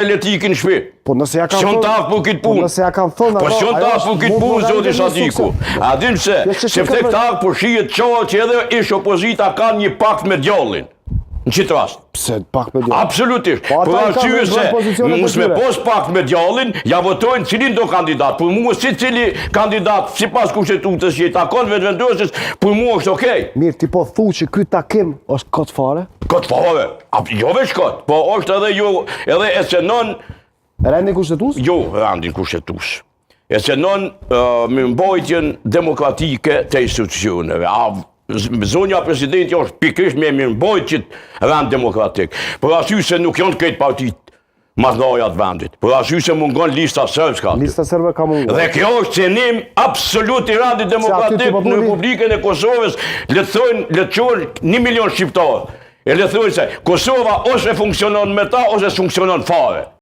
elektrikin në shpi. Po nëse ja kanë thënë. Po nëse ja kanë thënë. Po shon taf po këtë punë zoti Shadiku. A din pse? Sepse këta po shihet çoa që edhe ish opozita kanë një pakt me djallin. Në qitë rast. Pse pakt me djallin? Absolutisht. Por arsye se mos me pos pakt me djallin, ja votojnë cilin do kandidat. Për mua cili kandidat sipas kushtetutës që i takon vetëvendosjes, për mua është okay. Mirë, ti po thu që ky takim është kot fare? Kot fare. Jo veç kot, po është edhe e cënon rendin kushtetues? Jo, rendin kushtetues. E cënon me mbrojtjen demokratike të institucioneve. Zonja presidenti është pikërisht me mbrojtjet rend demokratik. Për arsye se nuk janë këtë partit madhnaja të vendit. Për arsye se mungon lista sërbska. Lista sërbe ka mungon. Dhe kjo është cënim absolut i rendit demokratik në Republikën e Kosovës. Le të thonë 1 milion shqiptarë. E le të thonë se Kosova ose funksionon me ta ose funksionon fare.